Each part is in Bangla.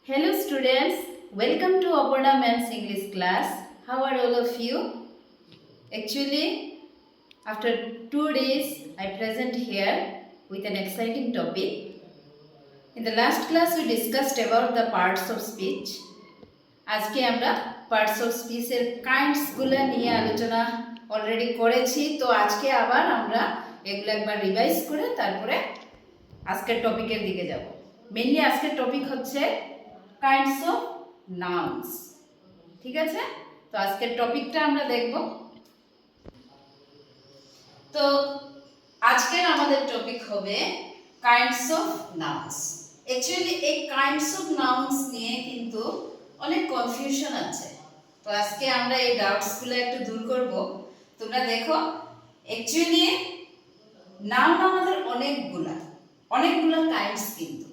Hello students, welcome to Aparna Ma'am's English class. How are all of you? Actually, after 2 days, I present here with an exciting topic. In the last class, we discussed about the parts of speech. আজকে আমরা পার্টস অফ স্পিচের কাইন্ডসগুলো নিয়ে আলোচনা অলরেডি করেছি, তো আজকে আবার আমরা এগুলো একবার রিভাইজ করে তারপরে আজকের টপিকের দিকে যাব। মেইনলি আজকের টপিক হচ্ছে কাইন্ডস অফ নাউন্স। ঠিক আছে, তো আজকের টপিকটা আমরা দেখব। তো আজকের আমাদের টপিক হবে কাইন্ডস অফ নাউন্স। অ্যাকচুয়ালি এই কাইন্ডস অফ নাউন্স নিয়ে কিন্তু অনেক কনফিউশন আছে, তো আজকে আমরা এই ডাউটসগুলো একটু দূর করব। তোমরা দেখো, অ্যাকচুয়ালি নাউন আমাদের অনেকগুলা কাইন্ডস, কিন্তু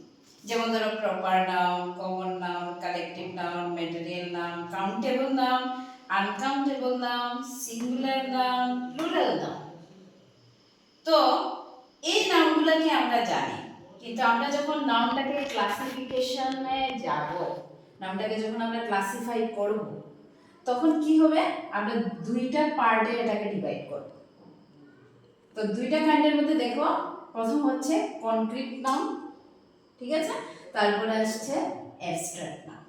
যেমন ধরো proper noun, common noun, collective noun, material noun, countable noun, uncountable noun, singular noun, plural noun. তো এই নাউনগুলোকে আমরা জানি, কিন্তু আমরা যখন নাউনটাকে ক্লাসিফিকেশনে যাব, নাউনটাকে যখন আমরা ক্লাসিফাই করব, তখন কি হবে, আমরা দুইটা পার্টে এটাকে ডিভাইড করব। তো দুইটা কাইন্ডের মধ্যে দেখো, প্রথম হচ্ছে কনক্রিট নাউন, ঠিক আছে, তারপরে আসছে অ্যাবস্ট্রাক্ট নাউন।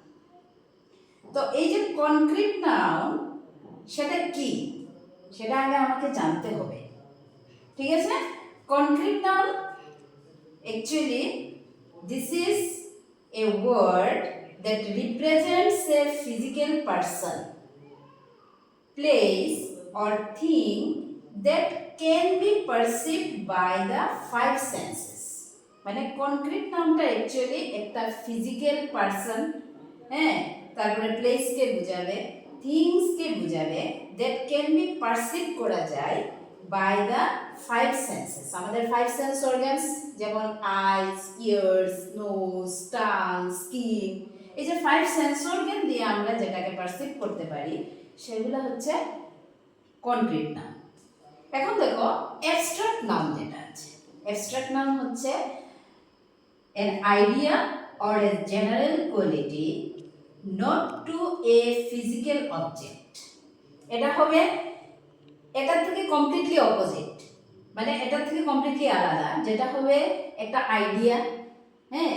তো এই যে কনক্রিট নাউন সেটা কি, সেটা আগে আমাকে জানতে হবে। ঠিক আছে, concrete noun actually this is a word that represents a physical person, place or thing that can be perceived by the five senses. মানে কনক্রিট নাউনটা অ্যাকচুয়ালি একটা ফিজিক্যাল পারসন, হ্যাঁ, তারপরে প্লেসকে বোঝাবে, থিংসকে বোঝাবে, দ্যাট ক্যান বি পারসিভ করা যায় বাই দ্য ফাইভ সেন্সেস। আমাদের ফাইভ সেন্স অর্গানস যেমন আইস, ইয়ার্স, নোজ, টাং, স্কিন, এই যে ফাইভ সেন্স অর্গান দিয়ে আমরা যেটাকে পারসিভ করতে পারি সেগুলো হচ্ছে কনক্রিট নাউন। এখন দেখো অ্যাবস্ট্রাক্ট নাউন যেটা আছে, অ্যাবস্ট্রাক্ট নাউন হচ্ছে an idea or a general quality not to a physical object. এটা হবে এটার থেকে কমপ্লিটলি অপোজিট, মানে এটার থেকে কমপ্লিটলি আলাদা, যেটা হবে একটা আইডিয়া, হ্যাঁ,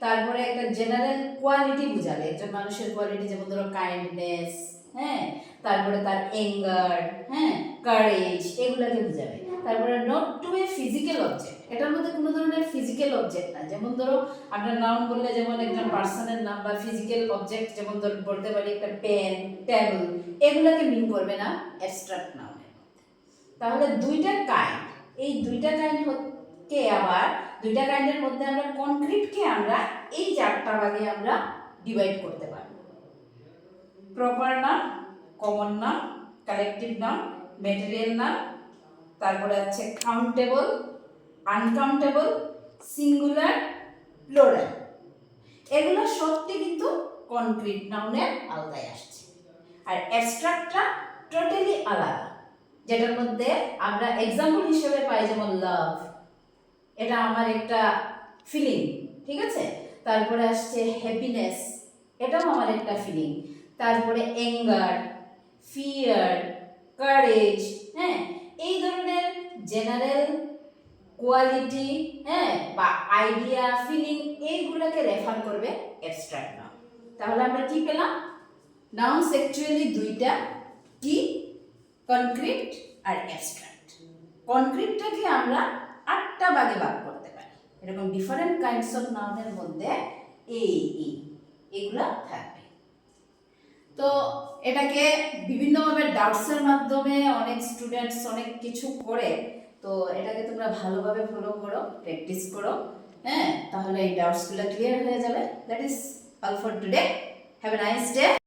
তারপরে একটা জেনারেল কোয়ালিটি বোঝাবে, একজন মানুষের কোয়ালিটি, যেমন ধরো কাইন্ডনেস, হ্যাঁ, তারপরে তার অ্যাঙ্গার, হ্যাঁ, কারেজ, এগুলোকে বোঝাবে। তারপরে not to a physical object, এটার মধ্যে কোনো ধরনের ফিজিক্যাল অবজেক্ট না। যেমন ধরো আমরা নাউন বললে যেমন একজন পার্সনের নাম বা ফিজিক্যাল অবজেক্ট, যেমন ধরো বলতে পারি একটা পেন, টেবিল, এগুলোকে মিন করবে না অ্যাবস্ট্রাক্ট নাউনের মধ্যে। তাহলে দুইটা কাইন্ড, এই দুইটা কাইন্ডকে আবার দুইটা কাইন্ডের মধ্যে আমরা কনক্রিটকে আমরা এই চারটা ভাগে আমরা ডিভাইড করতে পারি: proper noun, common noun, collective noun, material noun, তারপরে আছে কাউন্টেবল, আনকাউন্টেবল, সিঙ্গুলার, প্লুরাল। এগুলো সবটি কিন্তু কনক্রিট নাউনের আওতায় আসছে। আর অ্যাবস্ট্রাক্টটা টোটালি আলাদা, যেটার মধ্যে আমরা এক্সাম্পল হিসেবে পাই যেমন লাভ, এটা আমার একটা ফিলিং, ঠিক আছে, তারপরে আসছে হ্যাপিনেস, এটাও আমার একটা ফিলিং, তারপরে অ্যাঙ্গার, ফিয়ার, কারেজ, হ্যাঁ, এই ধরনের জেনারেল কোয়ালিটি, হ্যাঁ, বা আইডিয়া, ফিলিং, এইগুলোকে রেফার করবে অ্যাবস্ট্রাক্ট নাউন। তাহলে আমরা কি পেলাম, নাউন্স অ্যাকচুয়ালি দুইটা, কি, কনক্রিট আর অ্যাবস্ট্রাক্ট। কনক্রিটটাকে আমরা 8টা ভাগে ভাগ করতে পারি, এরকম ডিফারেন্ট কাইন্ডস অফ নাউনের মধ্যে এগুলা থাকবে। তো এটাকে বিভিন্নভাবে ডাউটসের মাধ্যমে অনেক স্টুডেন্টস অনেক কিছু করে, তো এটাকে তোমরা ভালোভাবে ফলো করো, প্র্যাকটিস করো, হ্যাঁ, তাহলে এই ডাউটসগুলো ক্লিয়ার হয়ে যাবে। That is all for today. Have a nice day.